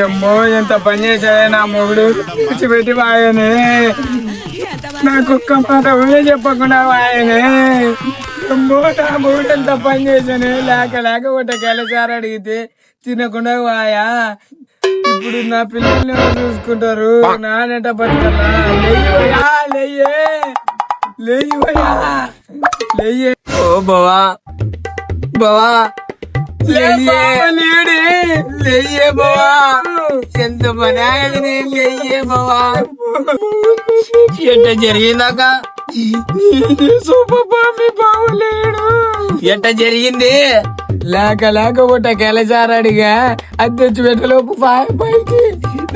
అమ్మో ఎంత పని చేశాడే నా మొగుడు కూర్చిపెట్టి వాయనే నాకు ఒక్క మాట ఊరే చెప్పకుండా వాయనే. అమ్మో నా మొగుడు ఎంత పని చేశానే లేక ఒకటి గెలసారి అడిగితే తినకుండా వాయా. ఇప్పుడు నా పిల్లల్ని ఎవరు చూసుకుంటారు? నానెట బతకల్లా? లేయ్యా లేయ్యే లేయ్యా లేయ్యే. ఓ బావా బావా లేయ్యే బావా, ఎంత పని ఆగదని లేయ్యే బావా. ఎట్ట జరిగిందాక మీ బావలేడు ఎట్ట జరిగింది? లేక ఒకట కెలసారి అడిగా అది తెచ్చి పెట్టలోపు పైకి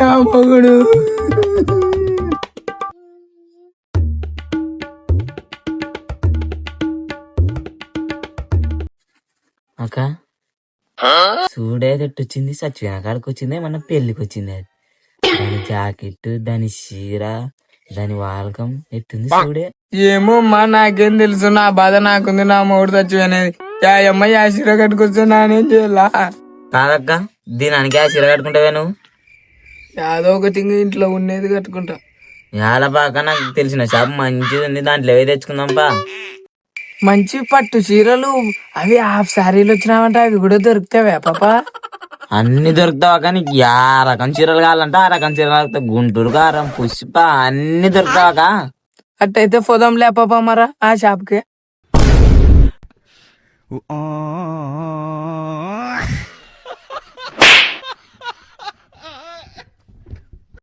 నా మొగుడు. అక్క చూడే వచ్చింది, సచ్చిపోయిన కాడికి వచ్చింది, మన పెళ్లికి వచ్చింది. అది దాని జాకెట్, దాని చీర, దాని వాలకం ఎట్టుంది చూడే. ఏమో అమ్మా నాకేం తెలుసు, నా బాధ నాకుంది. నా మొగుడు చచ్చిపోయినది అమ్మాయి ఆ చీర కట్టుకొస్తే నానేం చేయాలా? కాదక్క, దీనికి ఆ చీర కట్టుకుంటావే నువ్వు? యాదో ఒకటి ఇంట్లో ఉండేది కట్టుకుంటా. యాలపాక నాకు తెలిసిన షాప్ మంచిది ఉంది, దాంట్లో ఏవి తెచ్చుకుందాంపా. మంచి పట్టు చీరలు అవి హాఫ్ శారీలు వచ్చినావంటే అవి కూడా దొరుకుతావా పాపా? అన్ని దొరుకుతావా? కానీ యా రకం చీరలు కావాలంటే ఆ రకం చీరలు దొరుకుతాయి. గుంటూరు కారం, పుష్ప అన్ని దొరుకుతావాక? అట్టయితే పోదాం లే పాపా మరా ఆ షాప్కి.